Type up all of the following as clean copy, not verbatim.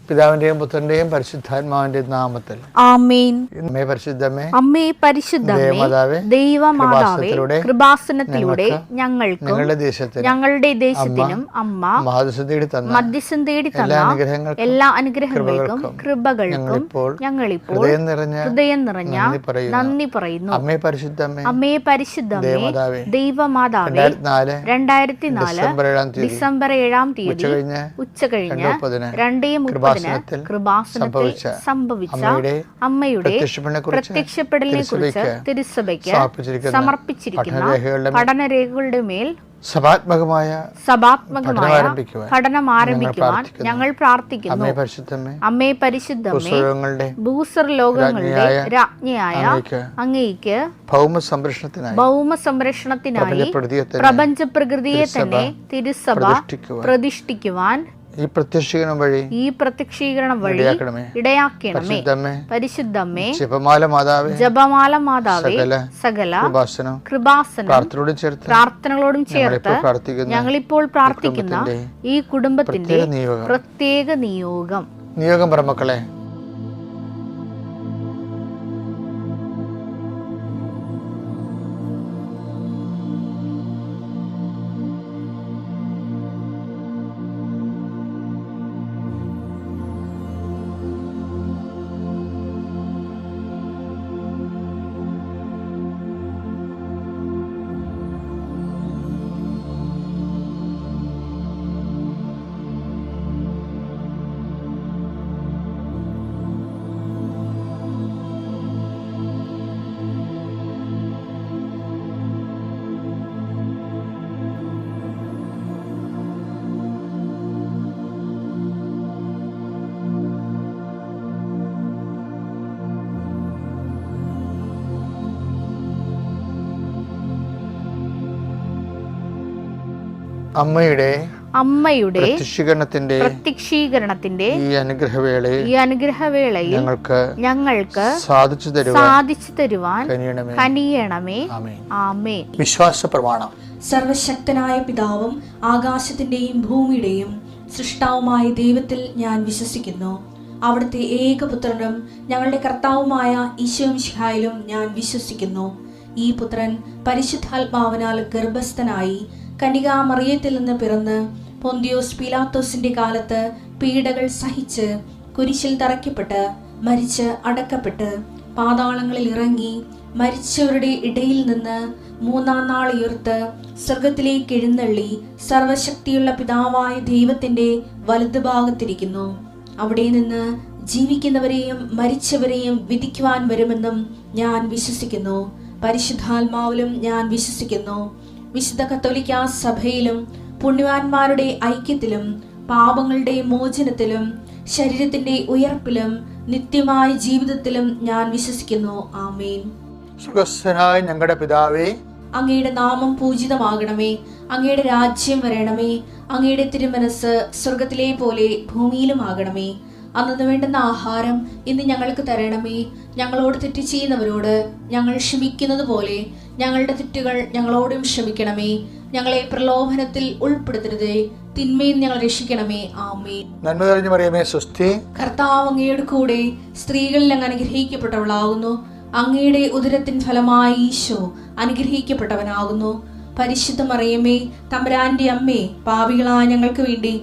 പിതാവിന്റെയും പുത്രന്റെയും പരിശുദ്ധാത്മാവിന്റെയും നാമത്തിൽ ആമേൻ. അമ്മേ പരിശുദ്ധമേ, അമ്മേ പരിശുദ്ധമേ, ദൈവമാതാവേ, കൃപാസനത്തിലൂടെ ഞങ്ങളുടെ ദേശത്തിനും അമ്മ മധ്യസ്ഥം തേടി തന്ന എല്ലാ അനുഗ്രഹങ്ങൾക്കും കൃപകൾക്കും ഞങ്ങളിപ്പോൾ ഹൃദയം നിറഞ്ഞ നന്ദി പറയുന്നു. അമ്മേ പരിശുദ്ധമേ, അമ്മേ പരിശുദ്ധമേ, ദൈവമാതാവേ, 2004 ഡിസംബർ 7 തീയതി ഉച്ചകഴിഞ്ഞ് 2:30 കൃപാസനത്തിൽ സംഭവിച്ച അമ്മയുടെ പ്രത്യക്ഷപ്പെടലിനെ കുറിച്ച് തിരുസഭയ്ക്ക് സമർപ്പിച്ചിരിക്കുന്ന പഠനരേഖകളുടെ മേൽ സഭാത്മകമായ പഠനം ആരംഭിക്കുവാൻ ഞങ്ങൾ പ്രാർത്ഥിക്കുന്നു. അമ്മേ പരിശുദ്ധമേ, ഭൂസ്വർ ലോകങ്ങളുടെ രാജ്ഞിയായ അങ്ങേയ്ക്ക് ഭൗമ സംരക്ഷണത്തിനായി പ്രപഞ്ച പ്രകൃതിയെ തന്നെ തിരുസഭ പ്രതിഷ്ഠിക്കുവാൻ ഈ പ്രത്യക്ഷീകരണം വഴി ഇടയാക്കണമേ. പരിശുദ്ധമേ, ജപമാല മാതാവേ, സകല കൃപാസനം പ്രാർത്ഥനകളോടും ചേർത്ത് ഞങ്ങളിപ്പോൾ പ്രാർത്ഥിക്കുന്ന ഈ കുടുംബത്തിന്റെ പ്രത്യേക നിയോഗം പറമക്കളെ, അമ്മയുടെ പ്രത്യക്ഷീകരണത്തിന്റെ ഈ അനുഗ്രഹവേളയിൽ ഞങ്ങൾക്ക് സാധിച്ചു തരുവാൻ കനിയണമേ. ആമേൻ. വിശ്വാസ പ്രമാണം. സർവശക്തനായ പിതാവും ആകാശത്തിന്റെയും ഭൂമിയുടെയും സൃഷ്ടാവുമായ ദൈവത്തിൽ ഞാൻ വിശ്വസിക്കുന്നു. അവിടുത്തെ ഏകപുത്രനും ഞങ്ങളുടെ കർത്താവുമായ ഈശോ മിശിഹായിലും ഞാൻ വിശ്വസിക്കുന്നു. ഈ പുത്രൻ പരിശുദ്ധാത്മാവിനാൽ ഗർഭസ്ഥനായി കന്യകാമറിയത്തിൽ നിന്ന് പിറന്ന് പൊന്തിയോസ് പീലാത്തോസിന്റെ കാലത്ത് പീഡകൾ സഹിച്ച് കുരിശിൽ തറയ്ക്കപ്പെട്ട് മരിച്ച് അടക്കപ്പെട്ട് പാതാളങ്ങളിൽ ഇറങ്ങി മരിച്ചവരുടെ ഇടയിൽ നിന്ന് 3-ാം നാൾ ഉയർത്ത് സ്വർഗത്തിലേക്ക് എഴുന്നള്ളി സർവശക്തിയുള്ള പിതാവായ ദൈവത്തിന്റെ വലതുഭാഗത്തിരിക്കുന്നു. അവിടെ നിന്ന് ജീവിക്കുന്നവരെയും മരിച്ചവരെയും വിധിക്കുവാൻ വരുമെന്നും ഞാൻ വിശ്വസിക്കുന്നു. പരിശുദ്ധാത്മാവിലും ഞാൻ വിശ്വസിക്കുന്നു. വിശുദ്ധ കത്തോലിക്കാ സഭയിലും പുണ്യവാന്മാരുടെ ഐക്യത്തിലും പാപങ്ങളുടെ മോചനത്തിലും ശരീരത്തിന്റെ ഉയർപ്പിലും നിത്യമായ ജീവിതത്തിലും ഞാൻ വിശ്വസിക്കുന്നു. ആമേൻ. സുഖസ്ഥനായ ഞങ്ങളുടെ പിതാവേ, അങ്ങയുടെ നാമം പൂജിതമാകണമേ. അങ്ങയുടെ രാജ്യം വരണമേ. അങ്ങയുടെ തിരുമനസ് സ്വർഗത്തിലെ പോലെ ഭൂമിയിലും ആകണമേ. അന്നു വേണ്ടുന്ന ആഹാരം ഇന്ന് ഞങ്ങൾക്ക് തരണമേ. ഞങ്ങളോട് തെറ്റ് ചെയ്യുന്നവരോട് ഞങ്ങൾ ക്ഷമിക്കുന്നത് പോലെ ഞങ്ങളുടെ തെറ്റുകൾ ഞങ്ങളോടും ക്ഷമിക്കണമേ. ഞങ്ങളെ പ്രലോഭനത്തിൽ ഉൾപ്പെടുത്തരുതേ, തിന്മയിൽ ഞങ്ങൾ രക്ഷിക്കണമേ. ആമേൻ. നന്മ നിറഞ്ഞ മറിയമേ, സ്വസ്തി. കർത്താവ് അങ്ങയുടെ കൂടെ സ്ത്രീകളിൽ അങ്ങ് അനുഗ്രഹിക്കപ്പെട്ടവളാകുന്നു. അങ്ങയുടെ ഉദരത്തിൻ ഫലമായി ഈശോ അനുഗ്രഹിക്കപ്പെട്ടവനാകുന്നു. പരിശുദ്ധ മറിയമേ, തമ്പുരാന്റെ അമ്മേ, പാപികളായ ഞങ്ങൾക്ക് വേണ്ടി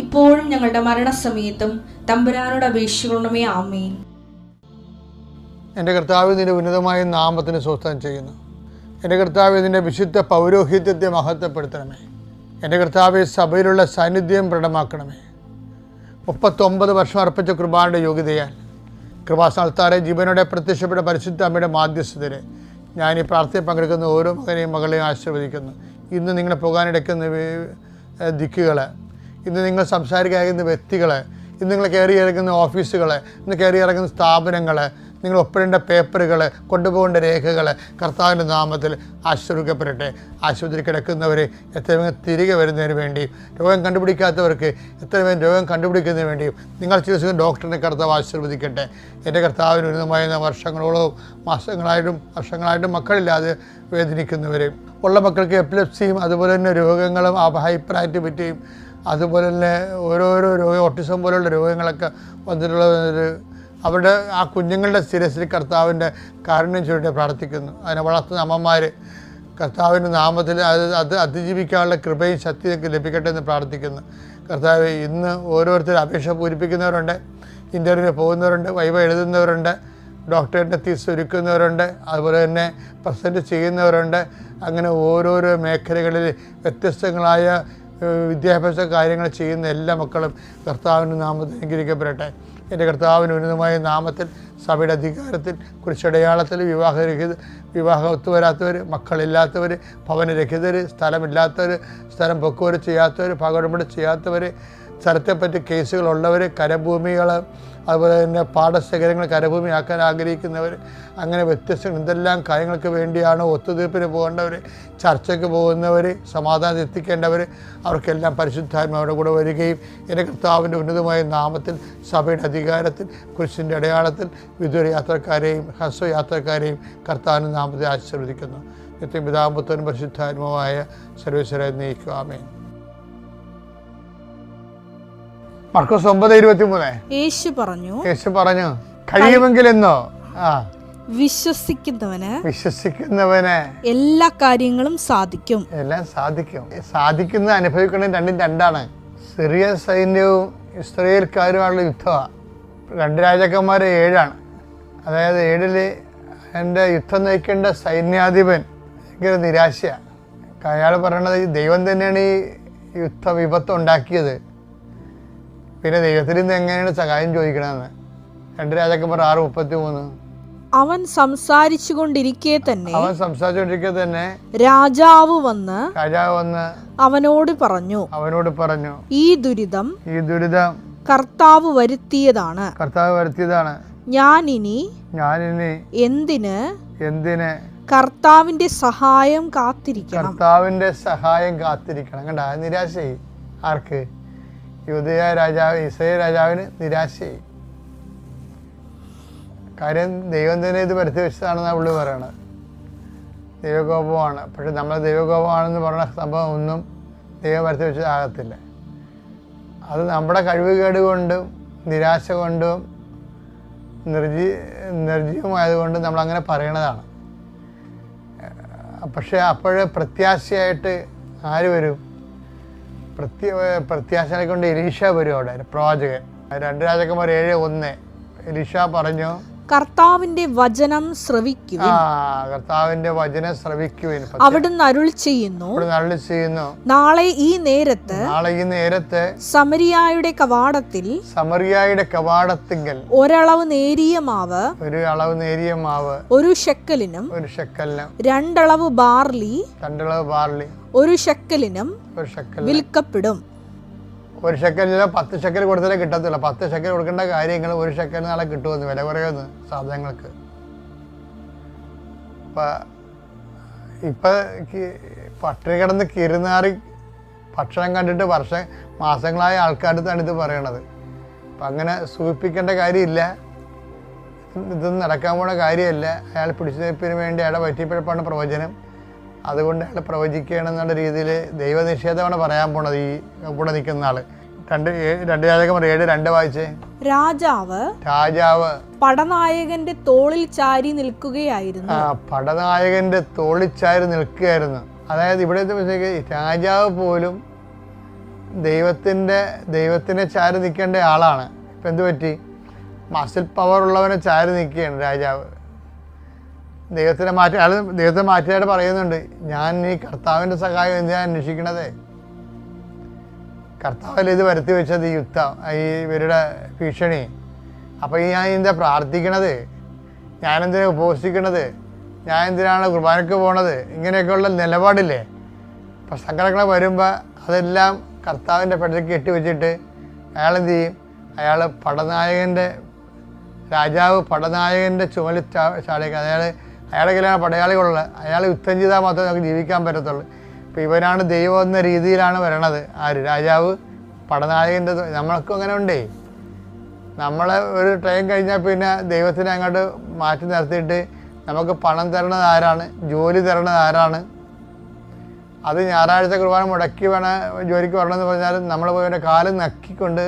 ഇപ്പോഴും ഞങ്ങളുടെ മരണസമയത്തും തമ്പുരാനോട് അപേക്ഷിക്കണമേ. ആമേൻ. എൻ്റെ കർത്താവ് നിന്റെ ഉന്നതമായ നാമത്തിന് സ്വസ്ഥം ചെയ്യുന്നു. എൻ്റെ കർത്താവ് ഇതിൻ്റെ വിശുദ്ധ പൗരോഹിത്യത്തെ മഹത്വപ്പെടുത്തണമേ. എൻ്റെ കർത്താവ് സഭയിലുള്ള സാന്നിധ്യം പ്രകടമാക്കണമേ. 39 വർഷം അർപ്പിച്ച കൃപാന്റെ യോഗ്യതയാൽ കൃപാസ്ഥാനത്താറെ ജീവനോടെ പ്രത്യക്ഷപ്പെട്ട പരിശുദ്ധ അമ്മയുടെ മാധ്യസ്ഥതരെ ഞാൻ ഈ പ്രാർത്ഥനയിൽ പങ്കെടുക്കുന്ന ഓരോ മകനെയും മകളെയും ആശീർവദിക്കുന്നു. ഇന്ന് നിങ്ങൾ പോകാനിടയ്ക്കുന്ന ദിക്കുകൾ, ഇന്ന് നിങ്ങൾ സംസാരിക്കാനിരിക്കുന്ന വ്യക്തികൾ, ഇന്ന് നിങ്ങൾ കയറി ഇറങ്ങുന്ന ഓഫീസുകൾ, ഇന്ന് കയറി ഇറങ്ങുന്ന സ്ഥാപനങ്ങൾ, നിങ്ങൾ ഒപ്പിടേണ്ട പേപ്പറുകൾ, കൊണ്ടുപോകേണ്ട രേഖകൾ കർത്താവിൻ്റെ നാമത്തിൽ ആശീർവദിക്കപ്പെടട്ടെ. ആശുപത്രി കിടക്കുന്നവരെ എത്രയും വേഗം തിരികെ വരുന്നതിന് വേണ്ടിയും രോഗം കണ്ടുപിടിക്കാത്തവർക്ക് എത്രയും വേഗം രോഗം കണ്ടുപിടിക്കുന്നതിന് വേണ്ടിയും നിങ്ങൾ ചികിത്സിക്കുന്ന ഡോക്ടറിനെ കർത്താവ് ആശീർവദിക്കട്ടെ. എൻ്റെ കർത്താവിന് ഉന്നതമായ വർഷങ്ങളോളം വർഷങ്ങളായിട്ടും മക്കളില്ലാതെ വേദനിക്കുന്നവരെയും ഉള്ള മക്കൾക്ക് എപ്പിലെപ്സിയും അതുപോലെ തന്നെ രോഗങ്ങളും ഹൈപ്പർ ആക്ടിവിറ്റിയും അതുപോലെ തന്നെ ഓരോരോ രോഗം, ഓട്ടിസം പോലുള്ള രോഗങ്ങളൊക്കെ വന്നിട്ടുള്ള അവരുടെ ആ കുഞ്ഞുങ്ങളുടെ ശിരസിൽ കർത്താവിൻ്റെ കാരുണ്യം ചൊല്ലി പ്രാർത്ഥിക്കുന്നു. അതിനെ വളർത്തുന്ന അമ്മമാർ കർത്താവിൻ്റെ നാമത്തിൽ അത് അതിജീവിക്കാനുള്ള കൃപയും ശക്തിയൊക്കെ ലഭിക്കട്ടെ എന്ന് പ്രാർത്ഥിക്കുന്നു. കർത്താവ്, ഇന്ന് ഓരോരുത്തർ അപേക്ഷ പൂരിപ്പിക്കുന്നവരുണ്ട്, ഇൻ്റർവ്യൂവിന് പോകുന്നവരുണ്ട്, വൈവ എഴുതുന്നവരുണ്ട്, ഡോക്ടറേറ്റിൻ്റെ തീസ് ഒരുക്കുന്നവരുണ്ട്, അതുപോലെ തന്നെ പ്രസൻറ്റ് ചെയ്യുന്നവരുണ്ട്. അങ്ങനെ ഓരോരോ മേഖലകളിൽ വ്യത്യസ്തങ്ങളായ വിദ്യാഭ്യാസ കാര്യങ്ങൾ ചെയ്യുന്ന എല്ലാ മക്കളും കർത്താവിൻ്റെ നാമത്തിൽ അനുഗ്രഹിക്കപ്പെടട്ടെ. എൻ്റെ കർത്താവിന് ഉന്നതമായ നാമത്തിൽ സഭയുടെ അധികാരത്തിൽ കുരിശടയാളത്തിൽ വിവാഹം ഒത്തുവരാത്തവർ, മക്കളില്ലാത്തവർ, ഭവനരഹിതർ, സ്ഥലമില്ലാത്തവർ, സ്ഥലം പൊക്കുവരെ ചെയ്യാത്തവർ, പകടപടി ചെയ്യാത്തവർ, സ്ഥലത്തെപ്പറ്റി കേസുകളുള്ളവർ, കരഭൂമികൾ, അതുപോലെ തന്നെ പാടശേഖരങ്ങൾ കരഭൂമിയാക്കാൻ ആഗ്രഹിക്കുന്നവർ, അങ്ങനെ വ്യത്യസ്ത എന്തെല്ലാം കാര്യങ്ങൾക്ക് വേണ്ടിയാണ് ഒത്തുതീർപ്പിന് പോകേണ്ടവർ, ചർച്ചയ്ക്ക് പോകുന്നവർ, സമാധാനം എത്തിക്കേണ്ടവർ, അവർക്കെല്ലാം പരിശുദ്ധാത്മാവിടെ കൂടെ വരികയും എൻ്റെ കർത്താവിൻ്റെ ഉന്നതമായ നാമത്തിൽ സഭയുടെ അധികാരത്തിൽ കുരിശിൻ്റെ അടയാളത്തിൽ വിദൂര യാത്രക്കാരെയും ഹ്രസ്വ യാത്രക്കാരെയും കർത്താവിൻ്റെ നാമത്തിൽ ആശീർവദിക്കുന്നു. നിത്യം പിതാവും പുത്രനും പരിശുദ്ധാത്മാവായ സർവേശ്വര നയിക്കുക. ആമേൻ. മർക്കോസ് 9:23 യേശു പറഞ്ഞു കഴിയുമെങ്കിൽ എന്നോ വിശ്വസിക്കുന്നവന് എല്ലാ കാര്യങ്ങളും സാധിക്കും. എല്ലാം സാധിക്കും. സാധിക്കുന്ന അനുഭവിക്കുന്നത് രണ്ടും രണ്ടാണ്. സിറിയ സൈന്യവും ഇസ്രായേൽക്കാരുമായുള്ള യുദ്ധമാണ്. 2 രാജാക്കന്മാർ 7 അതായത് 7 എൻ്റെ യുദ്ധം നയിക്കേണ്ട സൈന്യാധിപൻ ഭയങ്കര നിരാശയാണ്. അയാൾ പറയണത് ദൈവം തന്നെയാണ് ഈ വിപത്ത് ഉണ്ടാക്കിയത്, പിന്നെ ദൈവത്തിൽ നിന്ന് എങ്ങനെയാണ് സഹായം ചോദിക്കണമെന്ന്. 2 രാജാക്കന്മാർ 6:33 അവൻ സംസാരിച്ചുകൊണ്ടിരിക്കെ തന്നെ രാജാവ് വന്ന് അവനോട് പറഞ്ഞു ഈ ദുരിതം കർത്താവ് വരുത്തിയതാണ്. ഞാനിനി എന്തിന് കർത്താവിന്റെ സഹായം കാത്തിരിക്കണം. കണ്ട, നിരാശയായി. ആർക്ക്? ഇസ്രായേൽ രാജാവിന് നിരാശയായി. കാര്യം ദൈവം തന്നെ ഇത് വരുത്തി വെച്ചതാണെന്നാണ് പുള്ളി പറയണത്. ദൈവകോപമാണ്. പക്ഷെ നമ്മൾ ദൈവകോപമാണെന്ന് പറഞ്ഞ സംഭവം ഒന്നും ദൈവം വരുത്തി വെച്ചതാകത്തില്ല. അത് നമ്മുടെ കഴിവുകേട് കൊണ്ടും നിരാശ കൊണ്ടും നിർജീവമായതുകൊണ്ടും നമ്മളങ്ങനെ പറയണതാണ്. പക്ഷേ അപ്പോഴേ പ്രത്യാശയായിട്ട് ആര് വരും? പ്രത്യാശനെ കൊണ്ട് എലീഷ വരും. അവിടെ പ്രവാചകൻ 2 രാജാക്കന്മാർ 7:1 എലീഷ പറഞ്ഞു കർത്താവിന്റെ വചനം ശ്രവിക്കുവിൻ. കർത്താവിന്റെ വചനം ശ്രവിക്കുവിൻ. അവിടുന്ന് അരുൾ ചെയ്യുന്നു നാളെ ഈ നേരത്ത് സമരിയായുടെ കവാടത്തിൽ ഒരളവ് നേരിയ മാവ് 1 ശെക്കലിനും 2 അളവ് ബാർലി 1 ശെക്കലിനും വിൽക്കപ്പെടും. 1 ശെക്കലില്ല 10 ശെക്കൽ കൊടുത്താലേ കിട്ടത്തില്ല. 10 ശെക്കൽ കൊടുക്കേണ്ട കാര്യങ്ങൾ 1 ശെക്കൽ നാളെ കിട്ടുമെന്ന് വില കുറയുമെന്ന് സാധനങ്ങൾക്ക്. ഇപ്പം പട്ടിണി കിടന്ന് കിരുന്നാറി ഭക്ഷണം കണ്ടിട്ട് മാസങ്ങളായ ആൾക്കാരുടെ ഇത് പറയണത്. അപ്പം അങ്ങനെ സൂചിപ്പിക്കേണ്ട കാര്യമില്ല. ഇതൊന്നും നടക്കാൻ പോണ കാര്യമല്ല. അയാൾ പിടിച്ചുനിൽപ്പിന് വേണ്ടി അയാളെ പറ്റിയപ്പോഴാണ് പ്രവചനം. അതുകൊണ്ട് അയാൾ പ്രവചിക്കണമെന്നുള്ള രീതിയിൽ ദൈവനിഷേധമാണ് പറയാൻ പോണത് ഈ കൂടെ നിൽക്കുന്ന ആള്. 2 രാജാക്കന്മാർ 7:2 വായിച്ചേ. രാജാവ് പടനായകന്റെ തോളിൽ ചാരി നിൽക്കുകയായിരുന്നു. പടനായകന്റെ തോളിൽ ചാരി നിൽക്കുകയായിരുന്നു. അതായത് ഇവിടുത്തെ രാജാവ് പോലും ദൈവത്തിനെ ചാരി നിൽക്കേണ്ട ആളാണ്. ഇപ്പം എന്ത് പറ്റി? മസിൽ പവർ ഉള്ളവനെ ചാരി നിൽക്കുകയാണ് രാജാവ്. ദൈവത്തെ മാറ്റിയായിട്ട് പറയുന്നുണ്ട്, ഞാൻ ഈ കർത്താവിൻ്റെ സഹായം എന്തിനാണ് അന്വേഷിക്കണത്? കർത്താവല്ലേ ഇത് വരുത്തി വെച്ചത്, ഈ യുദ്ധം, ഇവരുടെ ഭീഷണി. അപ്പോൾ ഞാൻ എന്താ പ്രാർത്ഥിക്കണത്? ഞാനെന്തിനാണ് ഉപവസിക്കണത്? ഞാൻ എന്തിനാണ് കുർബാനയ്ക്ക് പോണത്? ഇങ്ങനെയൊക്കെയുള്ള നിലപാടില്ലേ? അപ്പം സങ്കടങ്ങൾ വരുമ്പോൾ അതെല്ലാം കർത്താവിൻ്റെ പെടലേക്ക് കെട്ടിവെച്ചിട്ട് അയാൾ എന്ത് ചെയ്യും? രാജാവ് പടനായകൻ്റെ ചുമലിൽ ചാടിയേക്കാം. അയാളെ കയ്യിലാണ് പടയാളികളുള്ള. അയാൾ യുദ്ധം ചെയ്താൽ മാത്രമേ നമുക്ക് ജീവിക്കാൻ പറ്റത്തുള്ളൂ. ഇപ്പോൾ ഇവനാണ് ദൈവം എന്ന രീതിയിലാണ് വരണത്. രാജാവ് പടനായകൻ്റെ. നമ്മൾക്കും അങ്ങനെ ഉണ്ടേ. നമ്മളെ ഒരു ട്രെയിൻ കഴിഞ്ഞാൽ പിന്നെ ദൈവത്തിനെ അങ്ങോട്ട് മാറ്റി നിർത്തിയിട്ട് നമുക്ക് പണം തരണത് ആരാണ്? ജോലി തരണത് ആരാണ്? അത് ഞായറാഴ്ച കുർബാന മുടക്കി വേണം ജോലിക്ക് വരണമെന്ന് പറഞ്ഞാലും നമ്മൾ പോയി അവൻ്റെ കാല് നക്കിക്കൊണ്ട്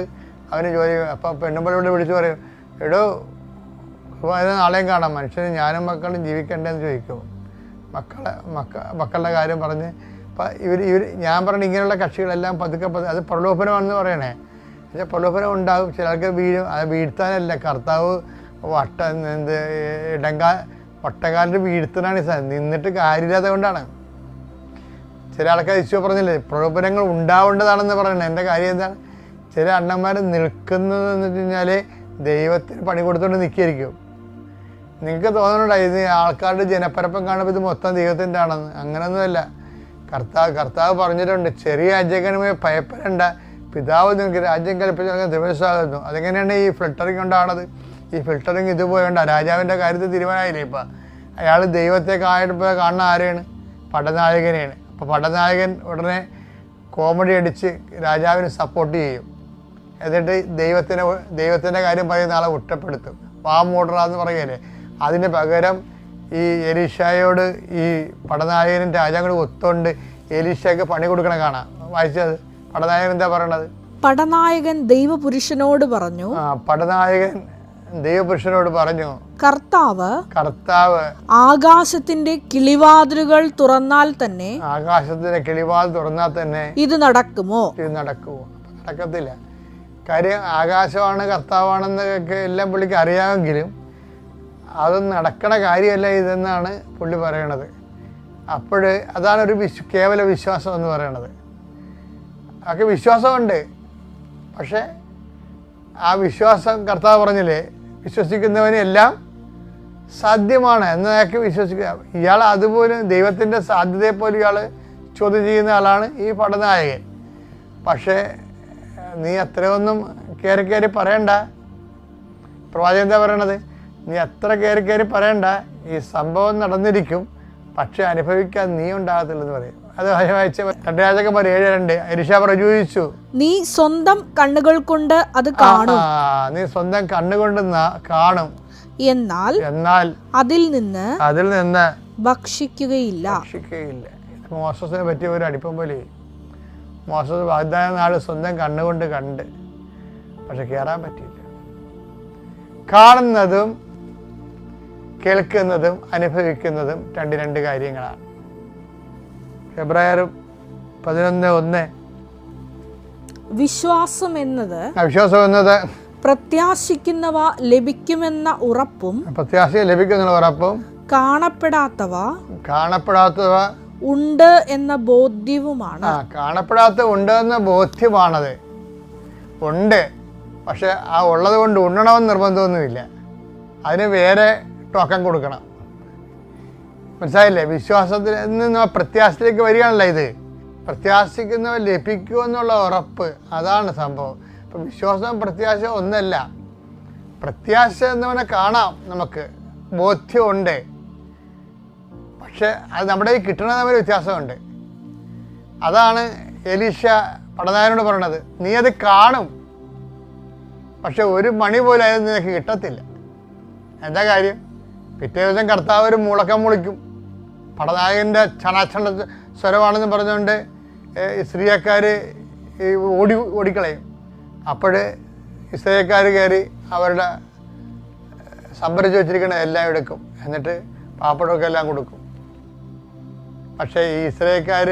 അവന് ജോലി. അപ്പോൾ പെണ്ണുമ്പിളോട് വിളിച്ച് പറയും, എടോ കുർബാന നാളെയും കാണാം, മനുഷ്യന് ഞാനും മക്കളും ജീവിക്കണ്ടേന്ന് ചോദിക്കും. മക്കളുടെ കാര്യം പറഞ്ഞ് അപ്പം ഇവർ ഞാൻ പറഞ്ഞ ഇങ്ങനെയുള്ള കക്ഷികളെല്ലാം പതുക്കെ അത് പ്രലോഭനമാണെന്ന് പറയണേ. പക്ഷേ പ്രലോഭനം ഉണ്ടാകും, ചിലർക്ക് വീഴും. അത് വീഴ്ത്താനല്ല, കർത്താവ് ഒട്ടകാലിൻ്റെ വീഴ്ത്തനാണ് നിന്നിട്ട് കാര്യമില്ലാതെ കൊണ്ടാണ്. ചില ആൾക്കാർ ഈശോ പറഞ്ഞില്ലേ പ്രലോഭനങ്ങൾ ഉണ്ടാവേണ്ടതാണെന്ന് പറയണേ. എൻ്റെ കാര്യം എന്താണ്, ചില അണ്ണന്മാർ നിൽക്കുന്നത് എന്ന് വെച്ച് കഴിഞ്ഞാൽ ദൈവത്തിന് പണി കൊടുത്തുകൊണ്ട് നിൽക്കുകയായിരിക്കും. നിങ്ങൾക്ക് തോന്നുന്നുണ്ടോ ഇത് ആൾക്കാരുടെ ജനപ്പരപ്പം കാണുമ്പോൾ ഇത് മൊത്തം ദൈവത്തിൻ്റെ ആണെന്ന്? അങ്ങനെയൊന്നുമല്ല. കർത്താവ് പറഞ്ഞിട്ടുണ്ട്, ചെറിയ രാജ്യങ്ങളുമായി ഭയപ്പെടേണ്ട, പിതാവ് നിങ്ങൾക്ക് രാജ്യം കൽപ്പിച്ച് ദിവസമാകുന്നു. അതെങ്ങനെയാണ് ഈ ഫിൽട്ടറിങ് കൊണ്ടാണത്? ഈ ഫിൽട്ടറിങ് ഇതുപോയണ്ട രാജാവിൻ്റെ കാര്യത്തിൽ തീരുമാനമായില്ലേ. ഇപ്പം അയാൾ ദൈവത്തെ കാണുന്ന ആരെയാണ്? പടനായകനെയാണ്. അപ്പോൾ പടനായകൻ ഉടനെ കോമഡി അടിച്ച് രാജാവിന് സപ്പോർട്ട് ചെയ്യും. എന്നിട്ട് ദൈവത്തിൻ്റെ കാര്യം പറയുന്ന ആളെ കുറ്റപ്പെടുത്തും. വാമോഡറാന്ന് പറയുകയല്ലേ. അതിന് പകരം ഈ എലീഷായോട് ഈ പടനായകനും രാജാവും ഒത്തുകൊണ്ട് എലീഷയ്ക്ക് പണി കൊടുക്കണം കാണാം. വായിച്ചത് പടനായകൻ എന്താ പറയണത്? പടനായകൻ ദൈവപുരുഷനോട് പറഞ്ഞു, പടനായകൻ ദൈവപുരുഷനോട് പറഞ്ഞു, കർത്താവ് ആകാശത്തിന്റെ കിളിവാതിലുകൾ തുറന്നാൽ തന്നെ ഇത് നടക്കുമോ? നടക്കത്തില്ല. കാര്യം ആകാശമാണ് കർത്താവാണെന്നൊക്കെ എല്ലാം പുള്ളിക്ക് അറിയാമെങ്കിലും അതൊന്നും നടക്കണ കാര്യമല്ല ഇതെന്നാണ് പുള്ളി പറയണത്. അപ്പോൾ അതാണ് ഒരു കേവല വിശ്വാസം എന്ന് പറയണത്. അതൊക്കെ വിശ്വാസമുണ്ട്, പക്ഷേ ആ വിശ്വാസം കർത്താവ് പറഞ്ഞില്ലേ വിശ്വസിക്കുന്നവന് എല്ലാം സാധ്യമാണ് എന്നതൊക്കെ വിശ്വസിക്കുക. ഇയാൾ അതുപോലും ദൈവത്തിൻ്റെ സാധ്യതയെപ്പോലും ഇയാൾ ചോദ്യം ചെയ്യുന്ന ആളാണ് ഈ പടനായകൻ. പക്ഷേ നീ അത്രയൊന്നും കയറി പറയണ്ട. പ്രവാചകൻ എന്താ പറയണത്? നീ അത്ര കയറി പറയണ്ട, ഈ സംഭവം നടന്നിരിക്കും, പക്ഷെ അനുഭവിക്കാൻ നീ ഉണ്ടാകത്തില്ലെന്ന് പറയും. അത് വായിച്ച 2 രാജാക്കന്മാർ 7:2 എലീശാ പ്രചോദിച്ചു, നീ സ്വന്തം കണ്ണുകൾ കൊണ്ട് അത് കാണും. നീ സ്വന്തം കണ്ണുകൊണ്ട് കാണും, എന്നാൽ അതിൽ നിന്ന് ഭക്ഷിക്കുകയില്ല. മോസസിനെ പറ്റിയ ഒരു അടിപ്പം പോലെ. മോസസ് വാഗ്ദാന നാള് സ്വന്തം കണ്ണുകൊണ്ട് കണ്ട്, പക്ഷെ കയറാൻ പറ്റിയില്ല. കാണുന്നതും കേൾക്കുന്നതും അനുഭവിക്കുന്നതും രണ്ട് കാര്യങ്ങളാണ്. ഫെബ്രുവരി 11:1 വിശ്വാസം എന്നത് പ്രത്യാശിക്കുന്നവ ലഭിക്കുമെന്ന ഉറപ്പും കാണപ്പെടാത്തവ ഉണ്ട് എന്ന ബോധ്യവുമാണ്. കാണപ്പെടാത്ത ഉണ്ട് എന്ന ബോധ്യമാണത്. ഉണ്ട്, പക്ഷെ ആ ഉള്ളത് കൊണ്ട് ഉണ്ണണമെന്ന് നിർബന്ധമൊന്നുമില്ല. അതിന് വേറെ ടോക്കൺ കൊടുക്കണം. മനസ്സിലായില്ലേ? വിശ്വാസത്തിൽ നിന്ന് പ്രത്യാശയിലേക്ക് വരികയാണല്ലോ. ഇത് പ്രത്യാശിക്കുന്നവ ലഭിക്കുമെന്നുള്ള ഉറപ്പ്, അതാണ് സംഭവം. അപ്പം വിശ്വാസം പ്രത്യാശ ഒന്നല്ല. പ്രത്യാശ എന്നവനെ കാണാം, നമുക്ക് ബോധ്യമുണ്ട്, പക്ഷെ അത് നമ്മുടെ ഈ കിട്ടണ തമ്മിൽ വ്യത്യാസമുണ്ട്. അതാണ് എലീശ പടനായകനോട് പറയണത്. നീ അത് കാണും, പക്ഷെ ഒരു മണി പോലും അത് നിനക്ക് കിട്ടത്തില്ല. എന്താ കാര്യം? പിറ്റേ ദിവസം കർത്താവ് ഒരു മുളക്കം മുളിക്കും. പടനായകൻ്റെ ചണാച്ചണ സ്വരമാണെന്ന് പറഞ്ഞുകൊണ്ട് ഇസ്രായേൽക്കാർ ഓടിക്കളയും. അപ്പോൾ ഇസ്രായേൽക്കാർ കയറി അവരുടെ സംഭരിച്ച് വെച്ചിരിക്കുന്ന എല്ലാം എടുക്കും, എന്നിട്ട് പാപ്പടമൊക്കെ എല്ലാം കൊടുക്കും. പക്ഷേ ഈ ഇസ്രായേൽക്കാർ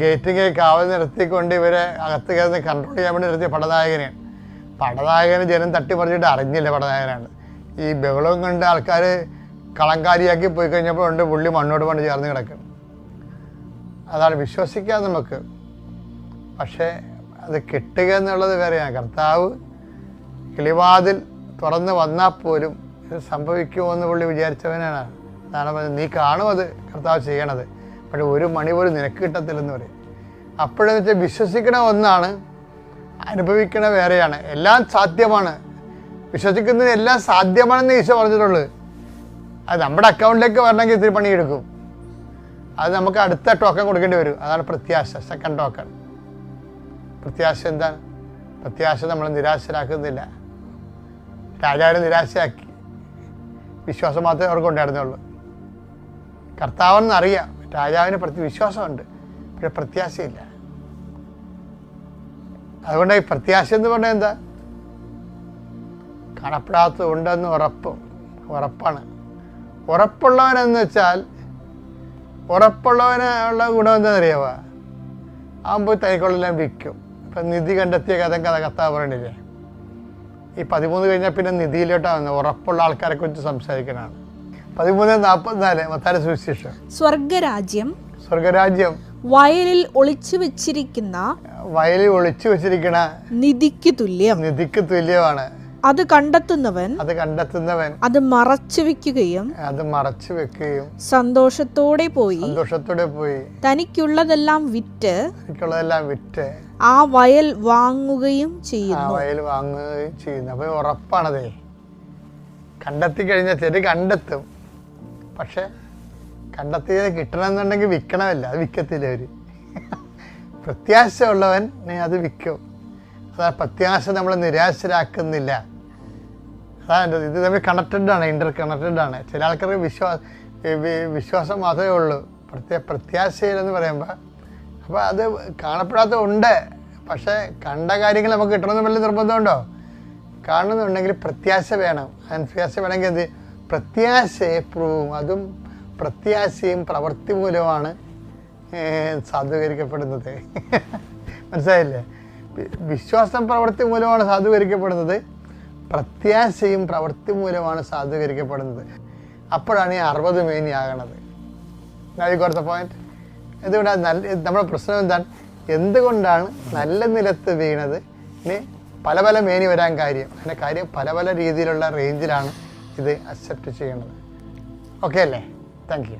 ഗേറ്റിങ്ങെ കാവൽ നിർത്തിക്കൊണ്ട് ഇവരെ അകത്ത് കയറുന്ന കൺട്രോൾ ചെയ്യാൻ വേണ്ടി നിർത്തിയ പടനായകനെയാണ്. പടനായകന് ജനം തട്ടിപ്പറിച്ചിട്ട് അറിഞ്ഞില്ല പടനായകനാണ്. ഈ ബഹളവും കണ്ട് ആൾക്കാർ കളങ്കാരിയാക്കി പോയി കഴിഞ്ഞപ്പോൾ ഉണ്ട് പുള്ളി മണ്ണോട് മണ്ണ് ചേർന്ന് കിടക്കണം. അതാണ് വിശ്വസിക്കാൻ നമുക്ക്. പക്ഷേ അത് കിട്ടുക എന്നുള്ളത് വേറെയാണ്. കർത്താവ് കിളിവാതിൽ തുറന്ന് വന്നാൽ പോലും ഇത് സംഭവിക്കുമോ എന്ന് പുള്ളി വിചാരിച്ചവനാണ്. അതാണ് പറഞ്ഞത്, നീ കാണും അത് കർത്താവ് ചെയ്യണത്, പക്ഷേ ഒരു മണി പോലും നിനക്ക് കിട്ടത്തില്ലെന്ന് പറയും. അപ്പോഴെന്ന് വെച്ചാൽ വിശ്വസിക്കണ ഒന്നാണ്, അനുഭവിക്കണ വേറെയാണ്. എല്ലാം സാധ്യമാണ്, വിശ്വസിക്കുന്നതിന് എല്ലാം സാധ്യമാണെന്ന് ഈശോ പറഞ്ഞിട്ടുള്ളൂ. അത് നമ്മുടെ അക്കൗണ്ടിലേക്ക് വരണമെങ്കിൽ ഇത്തിരി പണിയെടുക്കും. അത് നമുക്ക് അടുത്ത ടോക്കൺ കൊടുക്കേണ്ടി വരും. അതാണ് പ്രത്യാശ, സെക്കൻഡ് ടോക്കൺ. പ്രത്യാശ എന്താണ്? പ്രത്യാശ നമ്മൾ നിരാശരാക്കുന്നില്ല. രാജാവിനെ നിരാശയാക്കി, വിശ്വാസം മാത്രമേ അവർക്ക് ഉണ്ടായിരുന്നുള്ളൂ. കർത്താവെന്നറിയാം, രാജാവിന് വിശ്വാസമുണ്ട്, പക്ഷെ പ്രത്യാശയില്ല. അതുകൊണ്ട് ഈ പ്രത്യാശ എന്ന് പറഞ്ഞാൽ എന്താ? കാണപ്പെടാത്തത് ഉണ്ടെന്ന് ഉറപ്പാണ്. ഉറപ്പുള്ളവനെന്ന് വെച്ചാൽ ഉറപ്പുള്ളവനുള്ള ഗുണം എന്താണെന്നറിയാവോ? ആകുമ്പോൾ തൈക്കൊള്ളെല്ലാം വിൽക്കും. ഇപ്പം നിധി കണ്ടെത്തിയ കഥ പറയണില്ലേ? ഈ 13 കഴിഞ്ഞാൽ പിന്നെ നിധിയിലോട്ടാണ് വന്നത്. ഉറപ്പുള്ള ആൾക്കാരെ കുറിച്ച് സംസാരിക്കണതാണ്. 13:44 മത്തായിയുടെ സുവിശേഷം. സ്വർഗരാജ്യം വയലിൽ ഒളിച്ചു വെച്ചിരിക്കുന്ന നിധിക്ക് തുല്യമാണ്. അത് കണ്ടെത്തുന്നവൻ അത് മറച്ചു വെക്കുകയും സന്തോഷത്തോടെ പോയി തനിക്കുള്ളതെല്ലാം വിറ്റ് ആ വയൽ വാങ്ങുകയും ചെയ്യുന്നു. അപ്പൊ ഉറപ്പാണതേ. കണ്ടെത്തി കഴിഞ്ഞാൽ ശരി കണ്ടെത്തും. പക്ഷെ കണ്ടെത്തിയത് കിട്ടണമെന്നുണ്ടെങ്കിൽ വിൽക്കണമല്ല, അത് വിൽക്കത്തില്ല അവര്. പ്രത്യാശ ഉള്ളവൻ അത് വിൽക്കും. അതാ പ്രത്യാശ നമ്മളെ നിരാശരാക്കുന്നില്ല. അതാണ് ഇത് തമ്മിൽ കണക്റ്റഡാണ്, ഇൻ്റർ കണക്റ്റഡാണ്. ചില ആൾക്കാർക്ക് വിശ്വാസം മാത്രമേ ഉള്ളൂ, പ്രത്യാശയിലെന്ന് പറയുമ്പോൾ. അപ്പോൾ അത് കാണപ്പെടാത്ത ഉണ്ട്. പക്ഷേ കണ്ട കാര്യങ്ങൾ നമുക്ക് കിട്ടണമെന്ന് വലിയ നിർബന്ധമുണ്ടോ? കാണുന്നുണ്ടെങ്കിൽ പ്രത്യാശ വേണം. പ്രത്യാശ വേണമെങ്കിൽ എന്ത്? പ്രത്യാശയെ പ്രൂവും. അതും പ്രത്യാശയും പ്രവൃത്തി മൂലമാണ് സാധൂകരിക്കപ്പെടുന്നത്. മനസ്സിലായില്ലേ? വിശ്വാസം പ്രവൃത്തി മൂലമാണ് സാധൂകരിക്കപ്പെടുന്നത്, പ്രത്യാശയും പ്രവൃത്തി മൂലമാണ് സാധൂകരിക്കപ്പെടുന്നത്. അപ്പോഴാണ് ഈ 60 മേനിയാകണത്. കൊടുത്ത പോയിന്റ് എന്തുകൊണ്ടാണ് നമ്മുടെ പ്രശ്നം എന്താണ്? എന്തുകൊണ്ടാണ് നല്ല നിലത്ത് വീണത്? ഇനി പല മേനി വരാൻ കാര്യം. അതിൻ്റെ കാര്യം പല രീതിയിലുള്ള റേഞ്ചിലാണ് ഇത് അക്സെപ്റ്റ് ചെയ്യണത്. ഓക്കെ അല്ലേ? Thank you.